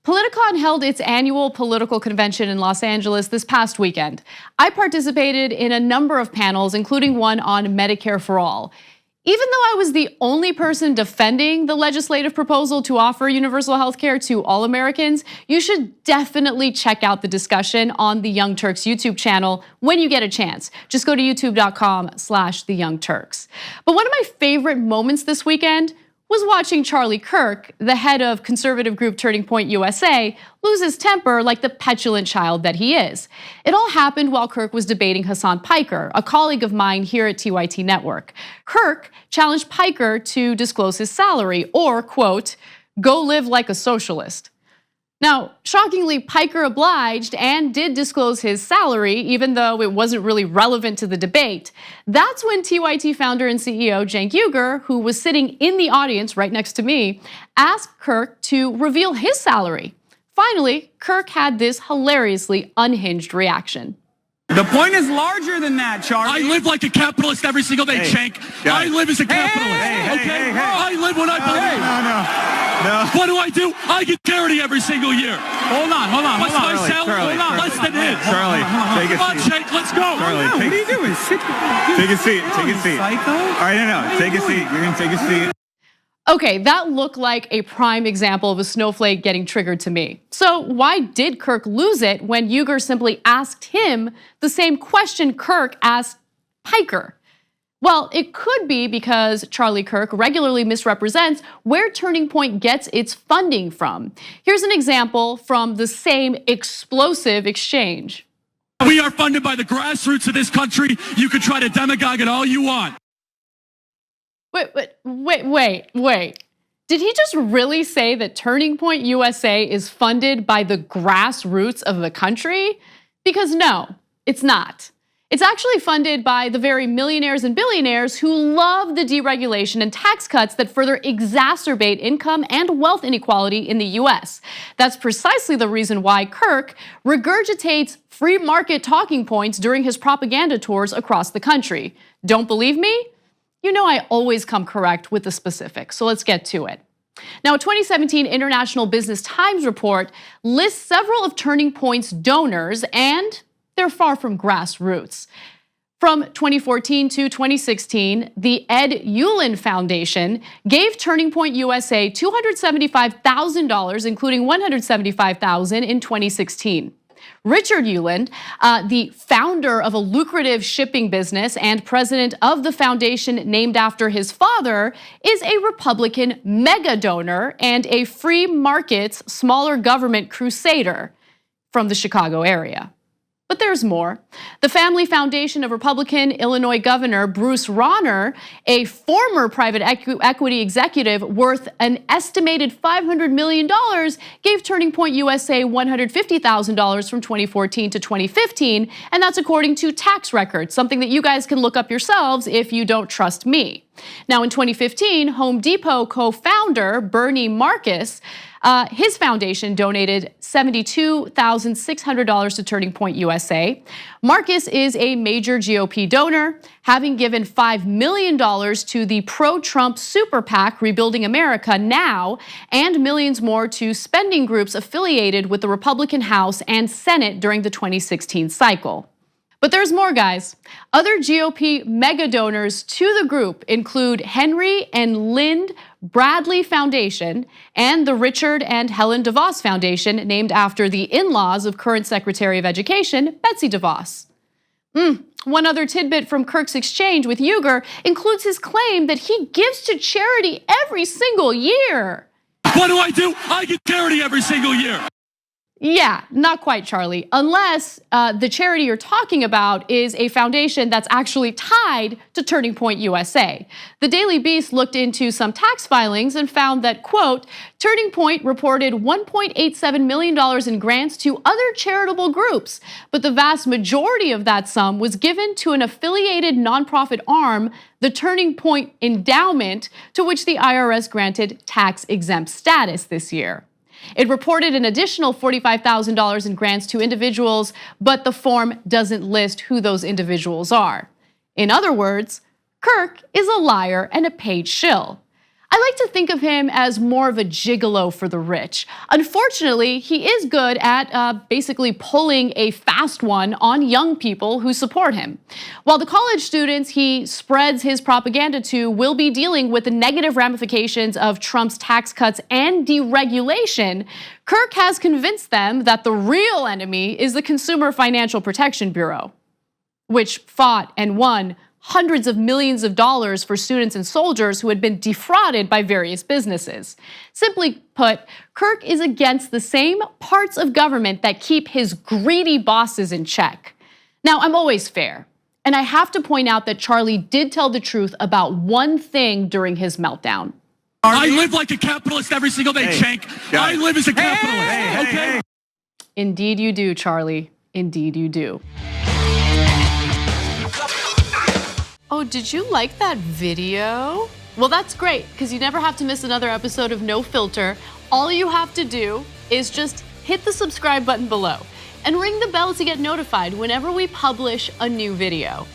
Politicon held its annual political convention in Los Angeles this past weekend. I participated in a number of panels, including one on Medicare for All. Even though I was the only person defending the legislative proposal to offer universal health care to all Americans, you should definitely check out the discussion on the Young Turks YouTube channel when you get a chance. Just go to youtube.com/theyoungturks. But one of my favorite moments this weekend was watching Charlie Kirk, the head of conservative group Turning Point USA, lose his temper like the petulant child that he is. It all happened while Kirk was debating Hassan Piker, a colleague of mine here at TYT Network. Kirk challenged Piker to disclose his salary or, quote, go live like a socialist. Now, shockingly, Piker obliged and did disclose his salary, even though it wasn't really relevant to the debate. That's when TYT founder and CEO Cenk Uygur, who was sitting in the audience right next to me, asked Kirk to reveal his salary. Finally, Kirk had this hilariously unhinged reaction. The point is larger than that, Charlie. I live like a capitalist every single day, Cenk. I live as a capitalist, okay? I live when I believe. No. What do? I get charity every single year. Hold on. What's my salary? Less than his. Charlie, take a seat. Come on, Cenk, let's go. Charlie, What are you doing? take a seat. Take a seat. Psycho? All right, no. Take a seat. You're gonna take a seat. Okay, that looked like a prime example of a snowflake getting triggered to me. So why did Kirk lose it when Uygur simply asked him the same question Kirk asked Piker? Well, it could be because Charlie Kirk regularly misrepresents where Turning Point gets its funding from. Here's an example from the same explosive exchange. We are funded by the grassroots of this country. You can try to demagogue it all you want. Wait. Did he just really say that Turning Point USA is funded by the grassroots of the country? Because no, it's not. It's actually funded by the very millionaires and billionaires who love the deregulation and tax cuts that further exacerbate income and wealth inequality in the US. That's precisely the reason why Kirk regurgitates free market talking points during his propaganda tours across the country. Don't believe me? You know I always come correct with the specifics, so let's get to it. Now, a 2017 International Business Times report lists several of Turning Point's donors, and they're far from grassroots. From 2014 to 2016, the Ed Uland Foundation gave Turning Point USA $275,000, including $175,000 in 2016. Richard Uland, the founder of a lucrative shipping business and president of the foundation named after his father, is a Republican mega donor and a free markets, smaller government crusader from the Chicago area. But there's more. The family foundation of Republican Illinois Governor Bruce Rauner, a former private equity executive worth an estimated $500 million, gave Turning Point USA $150,000 from 2014 to 2015, and that's according to tax records, something that you guys can look up yourselves if you don't trust me. Now, in 2015, Home Depot co-founder Bernie Marcus, his foundation donated $72,600 to Turning Point USA. Marcus is a major GOP donor, having given $5 million to the pro-Trump super PAC Rebuilding America Now, and millions more to spending groups affiliated with the Republican House and Senate during the 2016 cycle. But there's more, guys. Other GOP mega donors to the group include Henry and Lynn Bradley Foundation and the Richard and Helen DeVos Foundation, named after the in-laws of current Secretary of Education, Betsy DeVos. One other tidbit from Kirk's exchange with Uygur includes his claim that he gives to charity every single year. What do? I get charity every single year. Yeah, not quite, Charlie, unless the charity you're talking about is a foundation that's actually tied to Turning Point USA. The Daily Beast looked into some tax filings and found that, quote, Turning Point reported $1.87 million in grants to other charitable groups, but the vast majority of that sum was given to an affiliated nonprofit arm, the Turning Point Endowment, to which the IRS granted tax-exempt status this year. It reported an additional $45,000 in grants to individuals, but the form doesn't list who those individuals are. In other words, Kirk is a liar and a paid shill. I like to think of him as more of a gigolo for the rich. Unfortunately, he is good at basically pulling a fast one on young people who support him. While the college students he spreads his propaganda to will be dealing with the negative ramifications of Trump's tax cuts and deregulation, Kirk has convinced them that the real enemy is the Consumer Financial Protection Bureau, which fought and won hundreds of millions of dollars for students and soldiers who had been defrauded by various businesses. Simply put, Kirk is against the same parts of government that keep his greedy bosses in check. Now, I'm always fair, and I have to point out that Charlie did tell the truth about one thing during his meltdown. I live like a capitalist every single day, Shank. I live as a capitalist, okay? Indeed you do, Charlie. Indeed you do. Oh, did you like that video? Well, that's great, because you never have to miss another episode of No Filter. All you have to do is just hit the subscribe button below and ring the bell to get notified whenever we publish a new video.